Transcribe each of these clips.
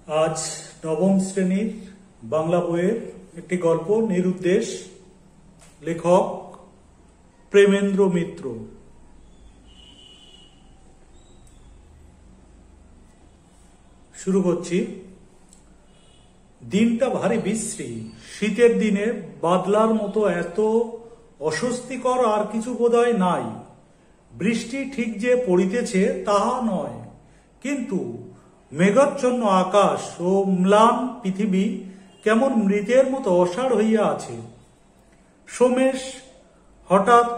आज नवम श्रेणीर बांगला बोइয়ের একটি গল্প নিরুদ্দেশ। লেখক প্রেমেন্দ্র মিত্র। শুরু করছি। দিনটা ভারী বিশ্রী। শীতের দিনে বাদলার মতো এত অস্বস্তিকর আর কিছু বোধহয় নাই। বৃষ্টি ঠিক যে পড়িতেছে তাহা নয়, কিন্তু মেঘাচ্ছন্ন আকাশ ও ম্লান পৃথিবী কেমন মৃতের মতো অসাড় হইয়া আছে। সোমেশ হঠাৎ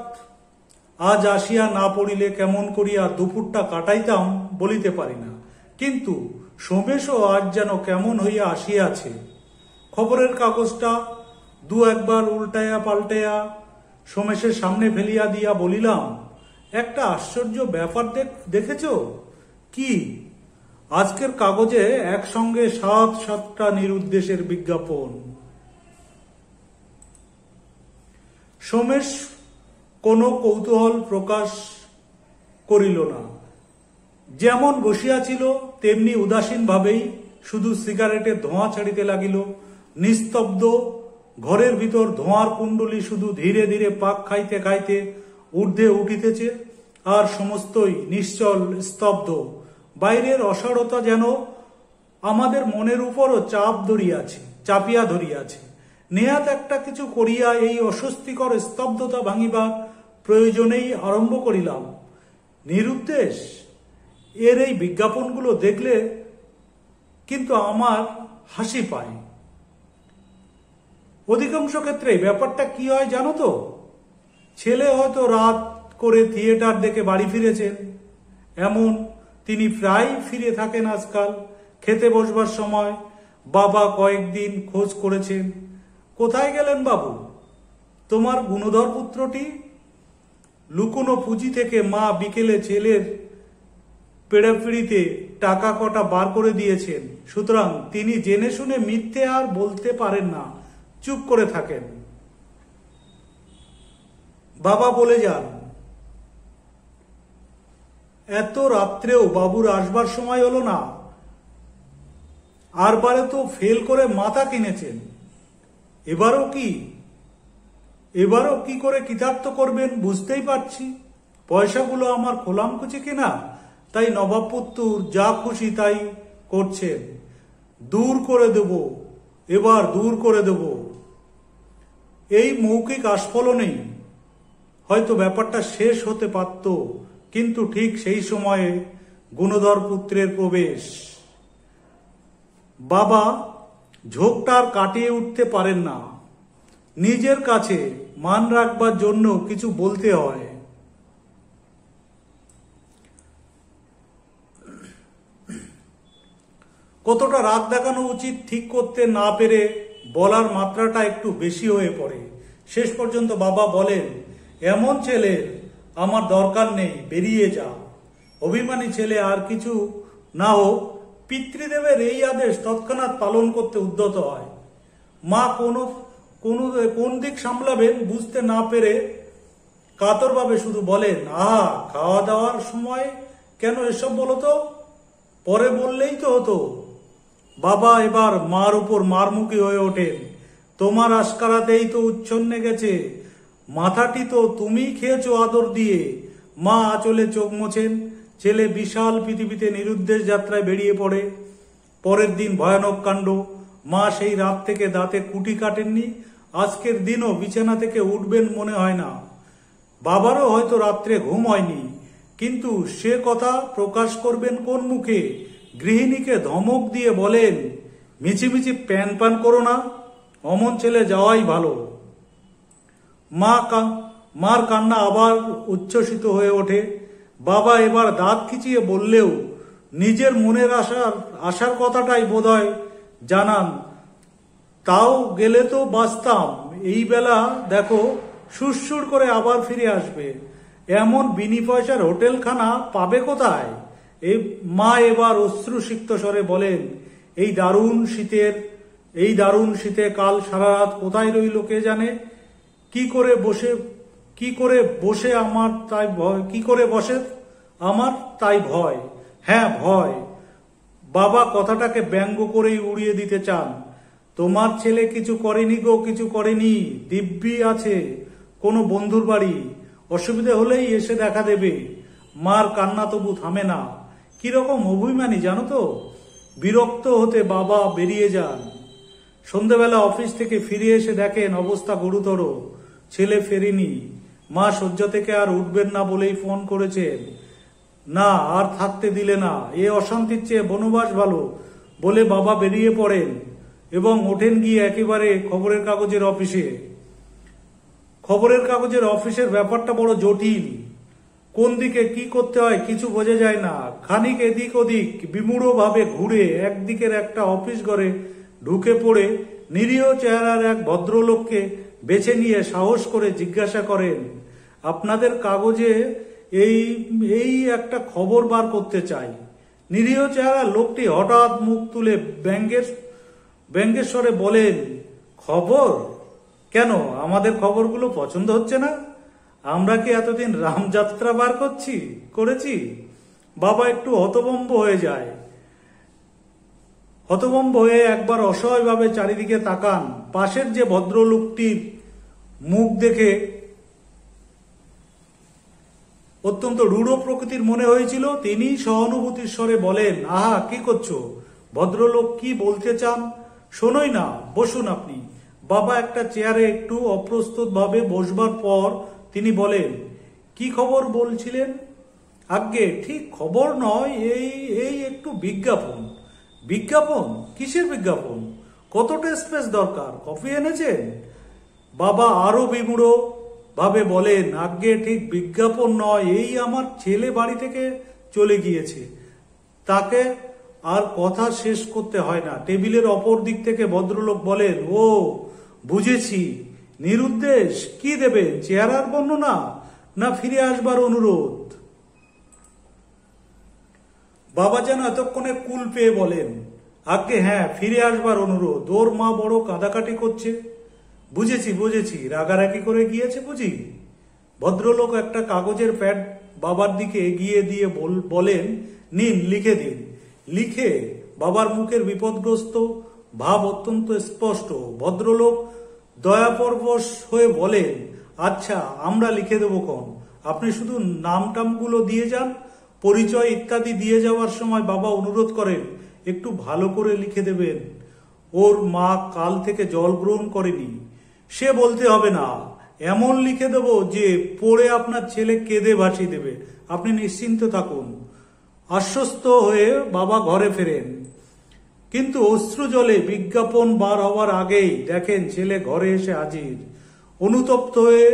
আজ আসিয়া না পড়িলে কেমন করিয়া দুপুরটা কাটাইতাম বলিতে পারি না, কিন্তু সোমেশও আজ যেন কেমন হইয়া আসিয়াছে। খবরের কাগজটা দু একবার উল্টাইয়া পাল্টাইয়া সোমেশের সামনে ফেলিয়া দিয়া বলিলাম, একটা আশ্চর্য ব্যাপার দেখেছ কি? আজকের কাগজে একসঙ্গে 7টা নিরুদ্দেশের বিজ্ঞাপন। সোমেশ কোনো কৌতূহল প্রকাশ করিল না। যেমন বসিয়াছিল তেমনি উদাসীন ভাবেই শুধু সিগারেটের ধোঁয়া ছাড়িতে লাগিল। নিস্তব্ধ ঘরের ভিতর ধোঁয়ার কুণ্ডলী শুধু ধীরে ধীরে পাক খাইতে খাইতে ঊর্ধ্বে উঠিতেছে, আর সমস্তই নিশ্চল স্তব্ধ। বাইরের অসাড়তা যেন আমাদের মনের উপরও চাপিয়া ধরিয়াছে। নেহাত একটা কিছু করিয়া এই অস্বস্তিকর স্তব্ধতা ভাঙিবার প্রয়োজনেই আরম্ভ করিলাম। নিরুদ্দেশ এর এই বিজ্ঞাপনগুলো দেখলে কিন্তু আমার হাসি পায়। অধিকাংশ ক্ষেত্রে ব্যাপারটা কি হয় জানো তো? ছেলে হয়তো রাত করে থিয়েটার দেখে বাড়ি ফিরেছেন, এমন তিনি প্রায় ফিরে থাকেন আজকাল। খেতে বসবার সময় বাবা কয়েকদিন খোঁজ করেছেন, কোথায় গেলেন বাবু? তোমার গুণধর পুত্রটি? লুকোনো পুঁজি থেকে মা বিকেলে ছেলের পেড়াপিড়িতে টাকা কটা বার করে দিয়েছেন, সুতরাং তিনি জেনে শুনে মিথ্যে আর বলতে পারেন না, চুপ করে থাকেন। বাবা বলে যান, এত রাত্রেও বাবুর আসবার সময় হলো না। আরবারে তো ফেল করে মাথা কিনেছেন, এবারও কি করে কৃতার্থ করবেন বুঝতেই পারছি। পয়সাগুলো আমার খোলামকুচি কিনা, তাই নবাবপুত্তুর যা খুশি তাই করছেন। দূর করে দেব। এই মৌখিক আস্ফলনেই হয়তো ব্যাপারটা শেষ হতে পারত, কিন্তু ঠিক সেই সময়ে গুণধর পুত্রের প্রবেশ। বাবা ঝোঁকটার কাটিয়ে উঠতে পারেন না। নিজের কাছে মান রাখবার জন্য কিছু বলতে হয়। কতটা রাগ দেখানো উচিত ঠিক করতে না পেরে বলার মাত্রাটা একটু বেশি হয়ে পড়ে। শেষ পর্যন্ত বাবা বলেন, এমন ছেলের আমার দরকার নেই, বেরিয়ে যা। অভিমানী ছেলে আর কিছু না হোক, পিতৃদেবের এই আদেশ তৎক্ষণাৎ পালন করতে উদ্যত হয়। মা কোন দিক সামলাবেন বুঝতে না পেরে কাতরভাবে শুধু বলেন, আহা, খাওয়া দাওয়ার সময় কেন এসব বলো তো? পরে বললেই তো হতো। বাবা এবার মার উপর মারমুখী হয়ে ওঠেন। তোমার আস্কারাতেই তো উচ্ছন্নে গেছে, মাথাটি তো তুমিই খেয়েছো আদর দিয়ে। মা আঁচলে চোখ মোছেন। ছেলে বিশাল পৃথিবীতে নিরুদ্দেশ যাত্রায় বেরিয়ে পড়ে। পরের দিন ভয়ানক কাণ্ড। মা সেই রাত থেকে দাঁতে কুটি কাটেননি। আজকের দিনও বিছানা থেকে উঠবেন মনে হয় না। বাবারও হয়তো রাত্রে ঘুম হয়নি, কিন্তু সে কথা প্রকাশ করবেন কোন মুখে? গৃহিণীকে ধমক দিয়ে বলেন, মিছিমিছি প্যান করো না, অমন ছেলে যাওয়াই ভালো। মার কান্না আবার উচ্ছ্বসিত হয়ে ওঠে। বাবা এবার দাঁত খিচিয়ে বললেও নিজের মনের আশার কথাটাই বোধহয় জানান। তাও গেলে তো বাঁচতাম, এই বেলা দেখো সুরসুর করে আবার ফিরে আসবে। এমন বিনি পয়সার হোটেলখানা পাবে কোথায়? এই মা এবার অশ্রুসিক্ত স্বরে বলেন, এই দারুণ শীতে কাল সারা রাত কোথায় রইল কে জানে। কি করে বসে আমার তাই ভয়। হ্যাঁ, ভয়। বাবা কথাটাকে ব্যঙ্গ করেই উড়িয়ে দিতে চান। তোমার ছেলে কিছু করেনি গো, কিছু করেনি, দিব্যি আছে কোনো বন্ধুর বাড়ি, অসুবিধা হলেই এসে দেখা দেবে। মার কান্না তবু থামে না। কিরকম অভিমানী জানো তো। বিরক্ত হতে বাবা বেরিয়ে যান। সন্ধ্যাবেলা অফিস থেকে ফিরে এসে দেখেন অবস্থা গুরুতর, ছেলে ফেরেনি। মা শয্যা থেকে আর উঠবেন না বলেই ফোন করেছেন। না, আর থাকতে দিলে না, এ অশান্তির চেয়ে বনবাস ভালো বলে বাবা বেরিয়ে পড়েন এবং ওঠেন গিয়ে একেবারে খবরের কাগজের অফিসে। খবরের কাগজের অফিসের ব্যাপারটা বড় জটিল। কোন দিকে কি করতে হয় কিছু বোঝা যায় না। খানিক এদিক ওদিক বিমূঢ় ভাবে ঘুরে একদিকের একটা অফিস ঘরে ঢুকে পড়ে নিরীহ চেহারার এক ভদ্রলোককে বেছে নিয়ে সাহস করে জিজ্ঞাসা করেন, আপনাদের কাগজে এই এই একটা খবর বার করতে চাই। নিরীহ চেহারার লোকটি হঠাৎ মুখ তুলে ব্যঙ্গের স্বরে বলেন, খবর? কেন, আমাদের খবরগুলো পছন্দ হচ্ছে না? আমরা কি এতদিন রামযাত্রা বার করেছি? বাবা একটু হতভম্ব হয়ে যায়। হতভম্ব হয়ে একবার অসহায়ভাবে চারিদিকে তাকান। পাশের যে ভদ্রলোকটির মুখ দেখে অত্যন্ত রূঢ় প্রকৃতির মনে হয়েছিল, তিনি সহানুভূতির স্বরে বলেন, আহা, কি করছো? ভদ্রলোক কি বলতে চান শোনোই না, বসুন আপনি। বাবা একটা চেয়ারে একটু অপ্রস্তুত ভাবে বসবার পর তিনি বলেন, কি খবর বলছিলেন? আজ্ঞে, ঠিক খবর নয়, এই এই একটু বিজ্ঞাপন। বিজ্ঞাপন? কিসের বিজ্ঞাপন? কতটা স্পেস দরকার? কফি এনেছেন? বাবা আরো বিমূঢ় ভাবে বলেন, আজ্ঞে, ঠিক বিজ্ঞাপন নয়, এই আমার ছেলে বাড়ি থেকে চলে গিয়েছে। তাকে আর কথা শেষ করতে হয় না। টেবিলের অপর দিক থেকে ভদ্রলোক বলেন, ও বুঝেছি, নিরুদ্দেশ। কি দেবেন, চেহারার বর্ণনা না ফিরে আসবার অনুরোধ? বাবা যেন এতক্ষণে কুল পেয়ে বলেন, আজ্ঞে হ্যাঁ, ফিরে আসবার অনুরোধ। ওর মা বড় কাঁদাকাটি করছে। বুঝেছি, রাগারাগি করে গিয়েছে বুঝি? ভদ্রলোক একটা কাগজের প্যাড বাবার দিকে এগিয়ে দিয়ে বলেন, নিন, লিখে দিন। লিখে বাবার মুখের বিপদগ্রস্ত ভাব অত্যন্ত স্পষ্ট। ভদ্রলোক দয়াপরবশ হয়ে বলেন, আচ্ছা, আমরা লিখে দেবো ক্ষণ, আপনি শুধু নামটামগুলো দিয়ে যান। পরিচয় ইত্যাদি দিয়ে যাওয়ার সময় বাবা অনুরোধ করেন, একটু ভালো করে লিখে দেবেন। ওর মা কাল থেকে জল গ্রহণ করেনি। সে বলতে হবে না, এমন লিখে দেব যে পড়ে আপনার ছেলে কেঁদে ভাসিয়ে দেবে। আপনি নিশ্চিন্ত থাকুন। আশ্বস্ত হয়ে বাবা ঘরে ফেরেন, কিন্তু অশ্রু জলে বিজ্ঞাপন বার হওয়ার আগেই দেখেন ছেলে ঘরে এসে হাজির। অনুতপ্ত হয়ে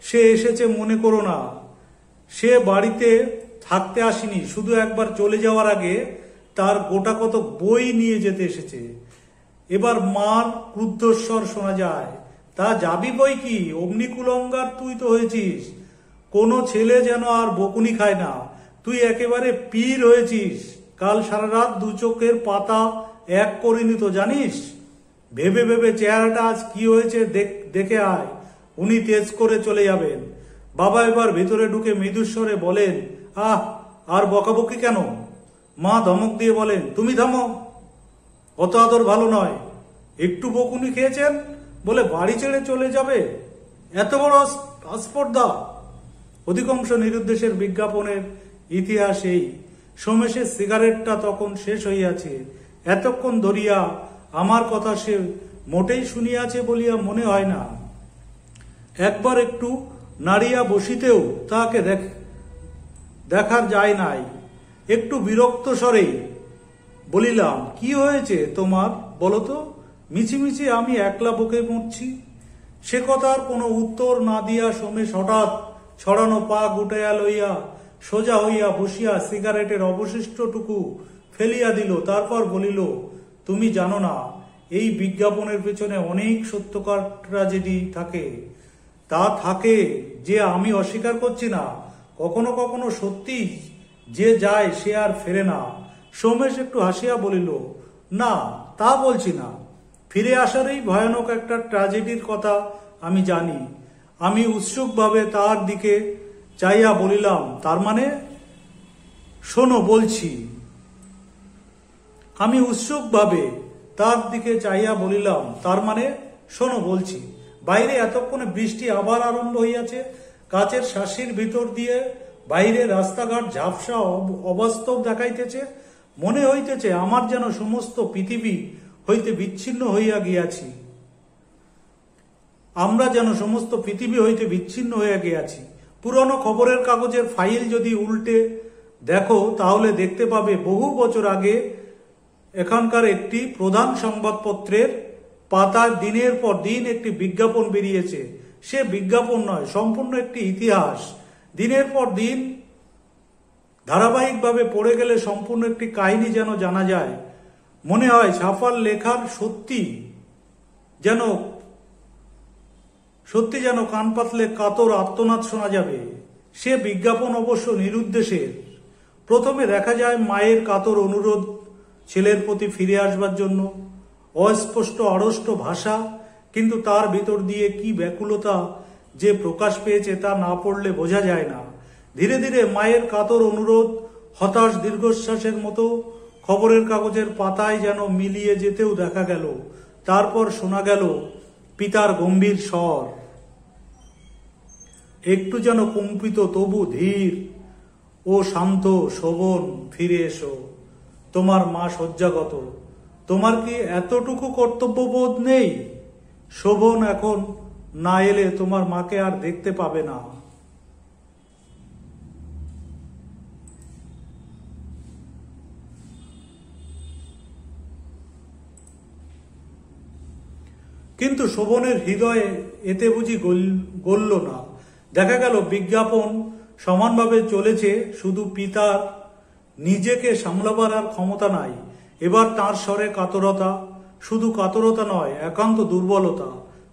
সে এসেছে মনে করো না। সে বাড়িতে থাকতে আসেনি, শুধু একবার চলে যাওয়ার আগে তার গোটা কত বই নিয়ে যেতে এসেছে। এবার মার ক্রুদ্ধস্বর শোনা যায়, তা যাবি বই কি, অমনি কুলঙ্গার তুই তো হয়েছিস। কোনো ছেলে যেন আর বকুনি খায় না, তুই একেবারে পীর হয়েছিস। কাল সারা রাত দু চোখের পাতা এক করিনি তো জানিস। ভেবে ভেবে চেহারাটা আজ কি হয়েছে দেখে আয়, উনি তেজ করে চলে যাবেন। বাবা এবার ভেতরে ঢুকে মৃদুস্বরে বলেন, আহ, আর বকাবকি কেন? মা ধমক দিয়ে বলেন, তুমি থামো, অত আদর ভালো নয়। একটু বকুনি খেয়েছেন বলে বাড়ি ছেড়ে চলে যাবে? এত বড় আস্পর্ধা! অধিকাংশ নিরুদ্দেশের বিজ্ঞাপনের ইতিহাস এই। সোমেশের সিগারেটটা তখন শেষ হইয়াছে। এতক্ষণ ধরিয়া আমার কথা সে মোটেই শুনিয়াছে বলিয়া মনে হয় না। একবার একটু নাড়িয়া বসিতেও তাহাকে দেখার যায় নাই। একটু বিরক্ত স্বরে বলিলাম, কি হয়েছে তোমার বলো তো? মিছিমিছি আমি একলা বকে মরছি। সে কথার কোনো উত্তর না দিয়া সোমেশ হঠাৎ ছড়ানো পা গুটাইয়া লইয়া সোজা হইয়া বসিয়া সিগারেটের অবশিষ্টটুকু ফেলিয়া দিল। তারপর বলিল, তুমি জানো না, এই বিজ্ঞাপনের পেছনে অনেক সত্যকার ট্র্যাজেডি থাকে। তা থাকে যে আমি অস্বীকার করছি না। কখনো কখনো সত্যি যে যায় সে আর ফেরে না। সোমেশ একটু হাসিয়া বলিল, না, তা বলছি না। ফিরে আসারই ভয়ানক একটা ট্র্যাজেডির কথা আমি জানি। আমি উৎসুকভাবে তার দিকে চাইয়া বলিলাম, তার মানে? শোনো বলছি। আমি উৎসুকভাবে তার দিকে চাইয়া বলিলাম, তার মানে? শোনো বলছি। বাইরে এতক্ষণে বৃষ্টি আবার আরম্ভ হইয়াছে। কাচের শাসির ভিতর দিয়ে বাইরে রাস্তাঘাট ঝাপসা অবাস্তব দেখাইতেছে। মনে হইতেছে আমার যেন সমস্ত পৃথিবী হইতে বিচ্ছিন্ন হইয়া গিয়াছি। আমরা যেন সমস্ত পৃথিবী হইতে বিচ্ছিন্ন হইয়া গিয়াছি। পুরনো খবরের কাগজের ফাইল যদি উল্টে দেখো তাহলে দেখতে পাবে বহু বছর আগে এখানকার একটি প্রধান সংবাদপত্রের পাতায় দিনের পর দিন একটি বিজ্ঞাপন বেরিয়েছে। সে বিজ্ঞাপন নয়, সম্পূর্ণ একটি ইতিহাস। দিনের পর দিন ধারাবাহিকভাবে পড়ে গেলে সম্পূর্ণ একটি কাহিনী যেন জানা যায়। মনে হয় ছাপার লেখার সত্যি যেন কান পাতলে কাতর আর্তনাদ শোনা যাবে। সে বিজ্ঞাপন অবশ্য নিরুদ্দেশের। প্রথমে দেখা যায় মায়ের কাতর অনুরোধ ছেলের প্রতি ফিরে আসবার জন্য, অস্পষ্ট আড়ষ্ট ভাষা, কিন্তু তার ভিতর দিয়ে কি ব্যাকুলতা যে প্রকাশ পেয়েছে তা না পড়লে বোঝা যায় না। ধীরে ধীরে মায়ের কাতর অনুরোধ হতাশ দীর্ঘশ্বাসের মতো খবরের কাগজের পাতায় যেন মিলিয়ে যেতেও দেখা গেল। তারপর শোনা গেল পিতার গম্ভীর স্বর, একটু যেন কম্পিত তবু ধীর ও শান্ত। শোভন, ফিরে এসো, তোমার মা শয্যাগত। তোমার কি এতটুকু কর্তব্যবোধ নেই? শোভন এখন না এলে তোমার মাকে আর দেখতে পাবে না। কিন্তু শোভনের হৃদয়ে এতে বুঝি গলল না। দেখা গেল বিজ্ঞাপন সমানভাবে চলেছে, শুধু পিতার নিজেকে সামলাবার আর ক্ষমতা নাই। এবার তার স্বরে কাতরতা, শুধু কাতরতা নয়, একান্ত দুর্বলতা।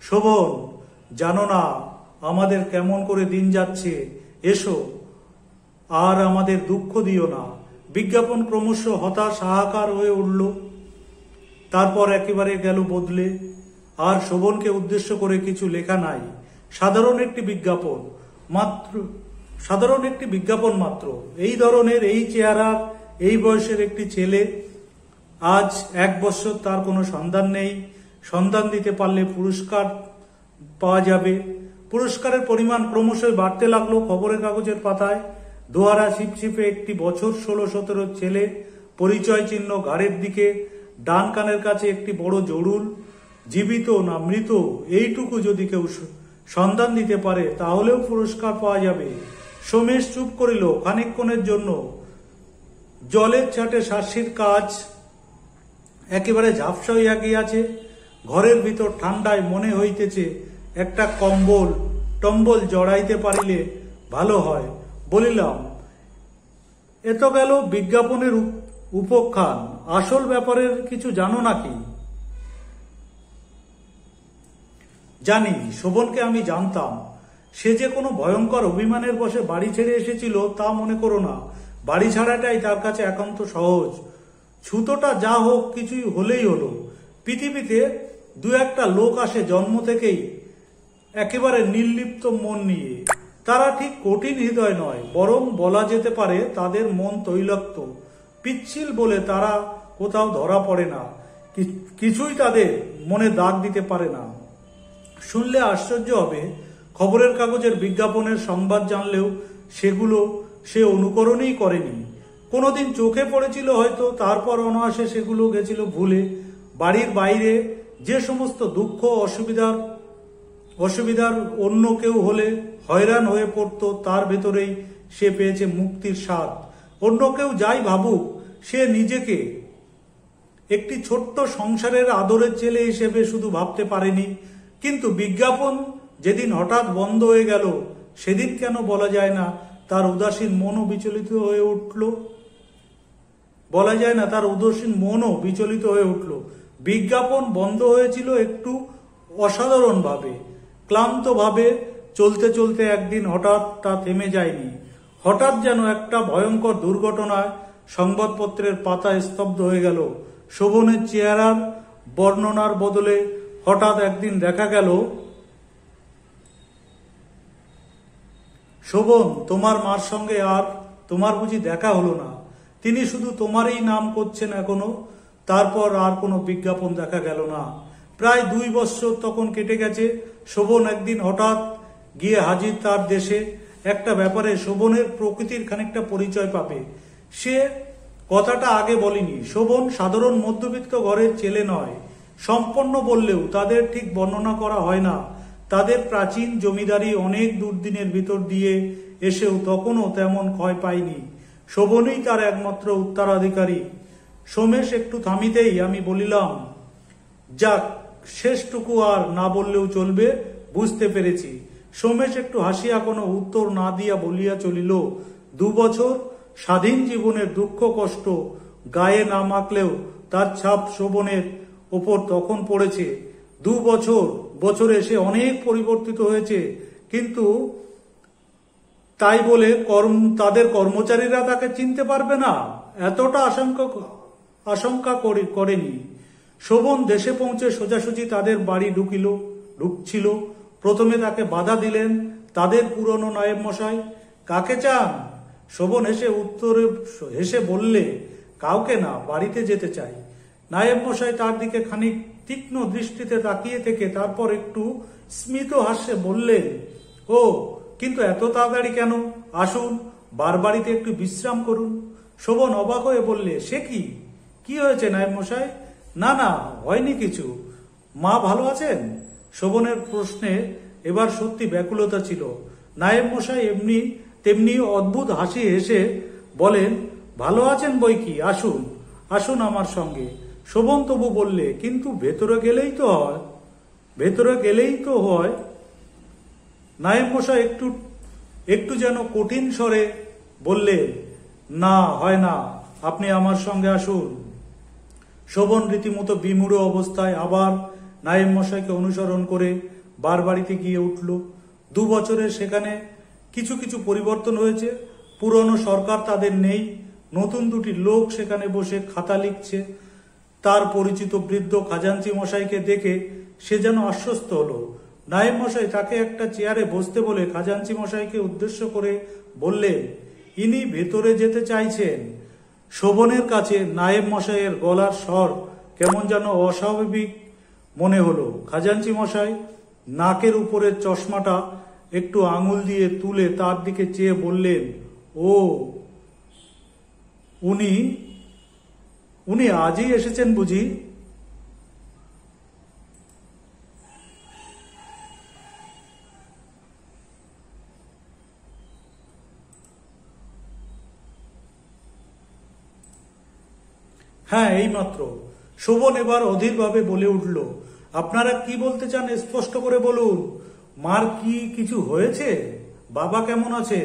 শোভন, জানো না আমাদের কেমন করে দিন যাচ্ছে, এসো, আর আমাদের দুঃখ দিও না। বিজ্ঞাপন ক্রমশ হতাশ হাহাকার হয়ে উঠল, তারপর একেবারে গেল বদলে। আর শোভনকে উদ্দেশ্য করে কিছু লেখা নাই, সাধারণ একটি বিজ্ঞাপন মাত্র। এই ধরনের, এই চেহারা, এই বয়সের একটি ছেলে, আজ 1 বছর, তার কোনো সন্ধান নেই। সন্ধান দিতে পারলে পুরস্কার পাওয়া যাবে। পুরস্কারের পরিমাণ ক্রমশই বাড়তে লাগলো। খবরের কাগজের পাতায় দোহারা ছিপছিপে একটি বছর 16-17 ছেলে, পরিচয় চিহ্ন ঘাড়ের দিকে, ডান কানের কাছে একটি বড় জরুল। জীবিত না মৃত এইটুকু যদি কেউ সন্ধান দিতে পারে তাহলেও পুরস্কার পাওয়া যাবে। সোমেশ চুপ করিল খানিকক্ষণের জন্য। জলের ছাটে শাসির কাজ একেবারে ঝাপসা হইয়া গিয়াছে। ঘরের ভিতর ঠান্ডায় মনে হইতেছে একটা টম্বল জড়াইতে পারিলে ভালো হয়। বলিলাম, এত গেল বিজ্ঞাপনের উপখ্যান, আসল ব্যাপারের কিছু জানো নাকি? জানি, শোভনকে আমি জানতাম। সে যে কোনো ভয়ঙ্কর অভিমানের বশে বাড়ি ছেড়ে এসেছিল তা মনে করো না। বাড়ি ছাড়াটাই তার কাছে একান্ত সহজ। ছুতোটা যা হোক, কিছুই হলেই হলো। পৃথিবীতে 2-1টা লোক আসে জন্ম থেকেই একেবারে নির্লিপ্ত মন নিয়ে। তারা ঠিক কঠিন হৃদয় নয়, বরং বলা যেতে পারে তাদের মন তৈলাক্ত, পিচ্ছিল বলে তারা কোথাও ধরা পড়ে না। কিছুই তাদের মনে দাগ দিতে পারে না। শুনলে আশ্চর্য হবে, খবরের কাগজের বিজ্ঞাপনের সংবাদ জানলেও সেগুলো সে অনুকরণই করেনি। কোনোদিন চোখে পড়েছিল হয়তো, তারপর অনায়াসে সেগুলো গেছিল ভুলে। বাড়ির বাইরে যে সমস্ত দুঃখ অসুবিধার অন্য কেউ হলে হয়রান হয়ে পড়ত, তার ভেতরেই সে পেয়েছে মুক্তির স্বাদ। অন্য কেউ যাই ভাবুক, সে নিজেকে একটি ছোট্ট সংসারের আদরের ছেলে হিসেবে শুধু ভাবতে পারেনি। কিন্তু বিজ্ঞাপন যেদিন হঠাৎ বন্ধ হয়ে গেল, সেদিন কেন বলা যায় না তার উদাসীন মনও বিচলিত হয়ে উঠল। বিজ্ঞাপন বন্ধ হয়েছিল একটু অসাধারণভাবে, ক্লান্তভাবে। চলতে চলতে একদিন হঠাৎ তা থেমে যায়নি। হঠাৎ যেন একটা ভয়ঙ্কর দুর্ঘটনায় সংবাদপত্রের পাতা স্তব্ধ হয়ে গেল। শোভনের চেহারার বর্ণনার বদলে হঠাৎ একদিন দেখা গেল, শোভন, তোমার মার সঙ্গে আর তোমার বুঝি দেখা হলো না? তিনি শুধু তোমারই নাম করছেন এখনো? তারপর আর কোনো বিজ্ঞাপন দেখা গেল না। প্রায় 2 বছর তখন কেটে গেছে। শোভন একদিন হঠাৎ গিয়ে হাজির তার দেশে। একটা ব্যাপারে শোভনের প্রকৃতির খানিকটা পরিচয় পাবে। সে কথাটা আগে বলিনি। শোভন সাধারণ মধ্যবিত্ত ঘরের ছেলে নয়। সম্পন্ন বললেও তাদের ঠিক বর্ণনা করা হয় না। তাদের প্রাচীন জমিদারি অনেক দুর্দিনের ভিতর দিয়ে এসেও তখনও তেমন ক্ষয় পায়নি। শোভনই তার একমাত্র উত্তরাধিকারী। সোমেশ একটু থামিতেই আমি বলিলাম, যাক, শেষটুকু আর না বললেও চলবে, বুঝতে পেরেছি। সোমেশ একটু হাসিয়া কোনো উত্তর না দিয়া বলিয়া চলিল, 2 বছর স্বাধীন জীবনের দুঃখ কষ্ট গায়ে না মাখলেও তার ছাপ শোভনের ওপর তখন পড়েছে। 2 বছরে সে অনেক পরিবর্তিত হয়েছে, কিন্তু তাই বলে তাদের কর্মচারীরা তাকে চিনতে পারবে না এতটা আশঙ্কা করেনি। শোভন দেশে পৌঁছে সোজাসুজি তাদের বাড়ি ঢুকছিল। প্রথমে তাকে বাধা দিলেন তাদের পুরনো নায়েব মশাই। কাকে চান? শোভন হেসে বললে, কাউকে না, বাড়িতে যেতে চাই। নায়েব মশাই তার দিকে খানিক তীক্ষ্ণ দৃষ্টিতে তাকিয়ে থেকে তারপর একটু স্মিত হাস্যে বললেন, ও, কিন্তু এত তাড়াতাড়ি কেন? আসুন, বাড়িতে একটু বিশ্রাম করুন। শোভন অবাক হয়ে বললে, সে কি হয়েছে নায়েব মশাই? না, হয়নি কিছু। মা ভালো আছেন? শোভনের প্রশ্নে এবার সত্যি ব্যাকুলতা ছিল। নায়েব মশাই তেমনি অদ্ভুত হাসি হেসে বলেন, ভালো আছেন বই কি, আসুন আমার সঙ্গে। শোভন তবু বললে, কিন্তু ভেতরে গেলেই তো হয়। নায়েব মশাই একটু যেন কঠিন স্বরে বললে, না, হয় না, আপনি আমার সঙ্গে আসুন। শোভন রীতিমতো বিমূঢ় অবস্থায় আবার নায়েব মশাইকে অনুসরণ করে বাড়িতে গিয়ে উঠল। 2 বছরে সেখানে কিছু পরিবর্তন হয়েছে। পুরনো সরকার তাদের নেই। নতুন 2টি লোক সেখানে বসে খাতা লিখছে। তার পরিচিত বৃদ্ধ খাজাঞ্চি মশাইকে দেখে সে যেন আশ্বস্ত হলো। নায়েব মশাই তাকে একটা চেয়ারে বসতে বলে খাজাঞ্চি মশাইকে উদ্দেশ্য করে বললেন, ইনি ভেতরে যেতে চাইছেন। শোভনের কাছে নায়েব মশাইয়ের গলার স্বর কেমন যেন অস্বাভাবিক মনে হলো। খাজাঞ্চি মশাই নাকের উপরের চশমাটা একটু আঙুল দিয়ে তুলে তার দিকে চেয়ে বললেন, ও, উনি আজই এসেছেন বুঝি? হ্যাঁ, এইমাত্র। শোভন এবার অধীরভাবে বলে উঠল, আপনারা কি বলতে চান স্পষ্ট করে বলুন। মার কি কিছু হয়েছে? বাবা কেমন আছে?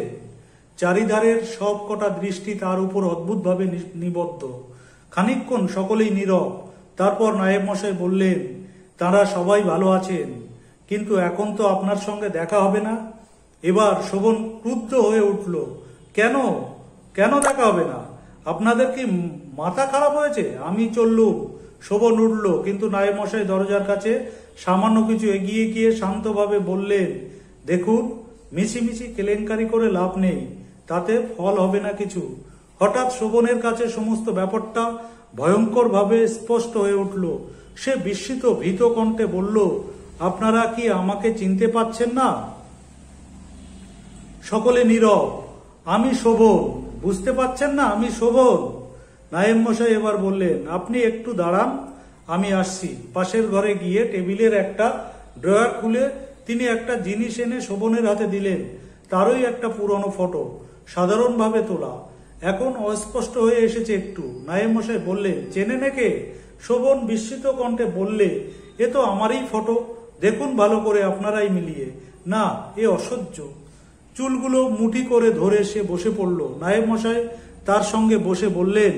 চারিধারের সব কটা দৃষ্টি তার উপর অদ্ভুতভাবে নিবদ্ধ। খানিকক্ষণ সকলেই নীরব। তারপর নায়েব মশাই বললেন, তারা সবাই ভালো আছেন, কিন্তু এখন তো আপনার সঙ্গে দেখা হবে না। এবার শোভন ক্রুদ্ধ হয়ে উঠল, কেন দেখা হবে না? আপনাদের কি মাথা খারাপ হয়েছে? আমি চললুম। শোভন উঠল, কিন্তু নায়েব মশাই দরজার কাছে সামান্য কিছু এগিয়ে গিয়ে শান্তভাবে বললেন, দেখুন, মিছিমিছি কেলেঙ্কারি করে লাভ নেই, তাতে ফল হবে না কিছু। হঠাৎ শোভনের কাছে সমস্ত ব্যাপারটা ভয়ঙ্করভাবে স্পষ্ট হয়ে উঠল। সে বিস্মিত ভীত কণ্ঠে বলল, আপনারা কি আমাকে চিনতে পাচ্ছেন না? সকলে নীরব। আমি শোভন, বুঝতে পাচ্ছেন না আমি শোভন? নায়েব মশাই এবার বললেন, আপনি একটু দাঁড়ান, আমি আসছি। পাশের ঘরে গিয়ে টেবিলের একটা ড্রয়ার খুলে তিনি একটা জিনিস এনে শোভনের হাতে দিলেন। তারই একটা পুরনো ফটো, সাধারণভাবে তোলা, এখন অস্পষ্ট হয়ে এসেছে একটু। নায়েব মশাই বললেন, চেনেন একে? শোভন বিস্মিত কণ্ঠে বললে, এ তো আমারই ফটো, দেখুন ভালো করে, আপনারাই মিলিয়ে। না, এ অসহ্য। চুলগুলো মুঠি করে ধরে সে বসে পড়ল। নায়েব মশাই তার সঙ্গে বসে বললেন,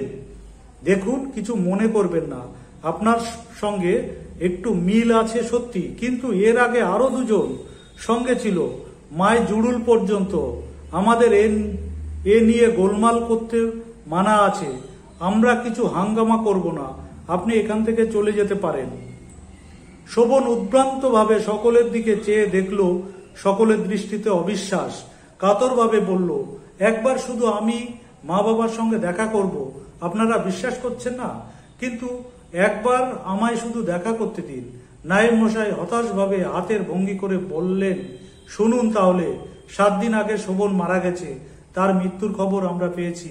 দেখুন, কিছু মনে করবেন না, আপনার সঙ্গে একটু মিল আছে সত্যি, কিন্তু এর আগে আরো 2 জন সঙ্গে ছিল, মায় জুড়ুল পর্যন্ত। আমাদের এ নিয়ে গোলমাল করতে মানা আছে। আমরা কিছু হাঙ্গামা করব না, আপনি এখান থেকে চলে যেতে পারেন। শোভন উদ্ভ্রান্তভাবে সকলের দিকে চেয়ে দেখল। সকলের দৃষ্টিতে অবিশ্বাস। কাতরভাবে বলল, একবার শুধু আমি মা বাবার সঙ্গে দেখা করব, আপনারা বিশ্বাস করছেন না? কিন্তু একবার আমায় শুধু দেখা করতে দিন। নায়েব মশাই হতাশভাবে হাতের ভঙ্গি করে বললেন, শুনুন তাহলে, 7 দিন আগে শোভন মারা গেছে। তার মৃত্যুর খবর আমরা পেয়েছি।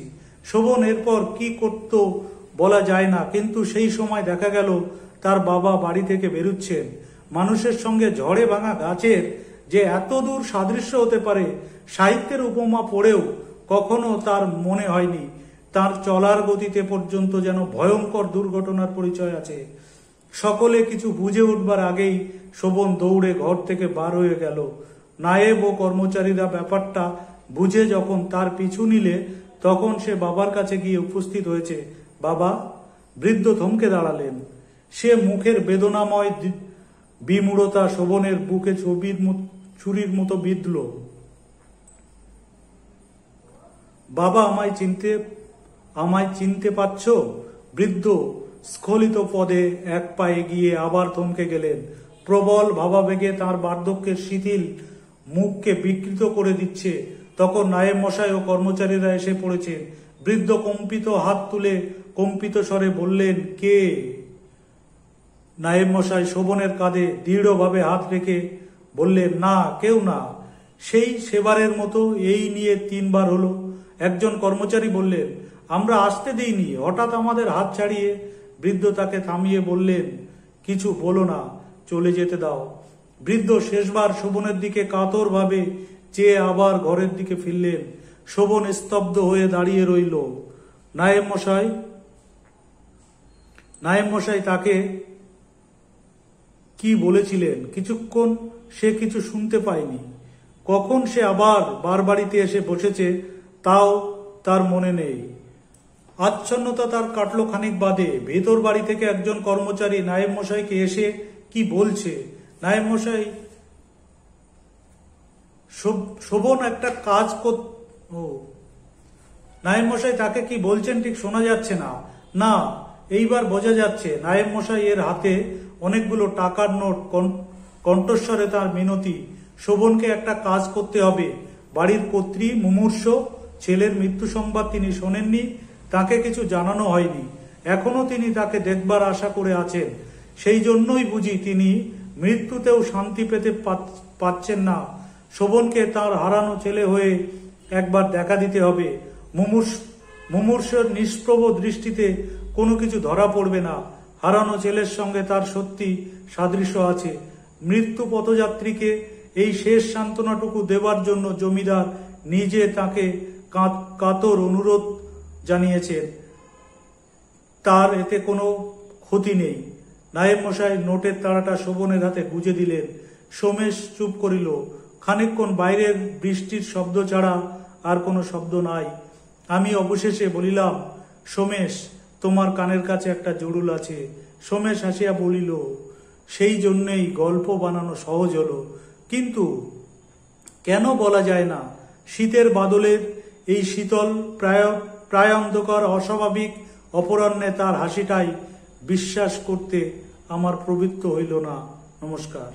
শোভন এরপর কি করত বলা যায় না, কিন্তু সেই সময় দেখা গেল তার বাবা বাড়ি থেকে বেরুচ্ছেন। মানুষের সঙ্গে ঝড়ে ভাঙা গাছের যে এত দূর সাদৃশ্য হতে পারে, সাহিত্যের উপমা পড়েও কখনো তার মনে হয়নি। তার চলার গতিতে পর্যন্ত যেন ভয়ঙ্কর দুর্ঘটনার পরিচয় আছে। সকলে কিছু বুঝে উঠবার আগেই শোভন দৌড়ে ঘর থেকে বার হয়ে গেল। নায়েব ও কর্মচারীরা ব্যাপারটা বুঝে যখন তার পিছু নিলে, তখন সে বাবার কাছে গিয়ে উপস্থিত হয়েছে। বাবা! বৃদ্ধ থমকে দাঁড়ালেন। সে মুখের বেদনাময় বিমূঢ়তা শোভনের বুকে ছুরির মতো বিঁধল। বাবা, আমায় চিনতে পারছ? বৃদ্ধ স্খলিত পদে এক পায়ে গিয়ে আবার থমকে গেলেন। প্রবল ভাবাবেগে তাঁর বার্ধক্যের শিথিল মুখকে বিকৃত করে দিচ্ছে। তখন নায়েব মশাই ও কর্মচারীরা এসে পড়েছেন। বৃদ্ধ কম্পিত হাত তুলে কম্পিত স্বরে বললেন, কে? নায়েব মশাই শোভনের কাঁধে দৃঢ়ভাবে হাত রেখে বললেন, না, কেউ না। সেই সেবারের মতো এই নিয়ে 3 বার হলো। একজন কর্মচারী বললেন, আমরা আসতে দিইনি, হঠাৎ আমাদের হাত ছাড়িয়ে। বৃদ্ধ তাকে থামিয়ে বললেন, কিছু বলো না, চলে যেতে দাও। বৃদ্ধ শেষবার শোভনের দিকে কাতরভাবে চেয়ে আবার ঘরের দিকে ফিরলেন। শোভন স্তব্ধ হয়ে দাঁড়িয়ে রইল। নায়েব মশাই তাকে কি বলেছিলেন কিছুক্ষণ সে কিছু শুনতে পায়নি। কখন সে আবার বাড়িতে এসে বসেছে তাও তার মনে নেই। আচ্ছন্নতা তার কাটলো খানিক বাদে। ভেতর বাড়ি থেকে একজন কর্মচারী নায়েব মশাইকে এসে কি বলছে। নায়েব মশাই শোভন একটা কাজ নায়েব মশাই তাকে কি বলছেন ঠিক শোনা যাচ্ছে না। না, এইবার বোঝা যাচ্ছে। নায়েব মশাই এর হাতে অনেকগুলো টাকার নোট। কণ্ঠস্বরে তার মিনতি, শোভনকে একটা কাজ করতে হবে। বাড়ির কর্ত্রী মুমূর্ষ, ছেলের মৃত্যু সংবাদ তিনি শোনেননি, তাকে কিছু জানানো হয়নি। এখনো তিনি তাকে দেখবার আশা করে আছেন। সেই জন্যই বুঝি তিনি মৃত্যুতেও শান্তি পেতে পাচ্ছেন না। শোভনকে তার হারানো ছেলে হয়ে একবার দেখা দিতে হবে। মুমূর্ষের নিষ্প্রভ দৃষ্টিতে কোনো কিছু ধরা পড়বে না। হারানো ছেলের সঙ্গে তার সত্যি সাদৃশ্য আছে। মৃত্যু পথযাত্রীকে এই শেষ সান্ত্বনাটুকু দেবার জন্য জমিদার নিজে তাকে কাতর অনুরোধ জানিয়েছেন। তার এতে কোনো ক্ষতি নেই। নায়েব মশাই নোটের তাড়াটা শোভনের হাতে গুজে দিলেন। সোমেশ চুপ করিল। খানিকক্ষণ বাইরের বৃষ্টির শব্দ ছাড়া আর কোনো শব্দ নাই। আমি অবশেষে বলিলাম, সোমেশ, তোমার কানের কাছে একটা জরুল আছে। সোমেশ হাসিয়া বলিল, সেই জন্যেই গল্প বানানো সহজ হলো। কিন্তু কেন বলা যায় না? শীতের বাদলের এই শীতল প্রায় অন্ধকার অস্বাভাবিক অপরাহ্নে তার হাসিটাই বিশ্বাস করতে আমার প্রবৃত্ত হইল না। নমস্কার।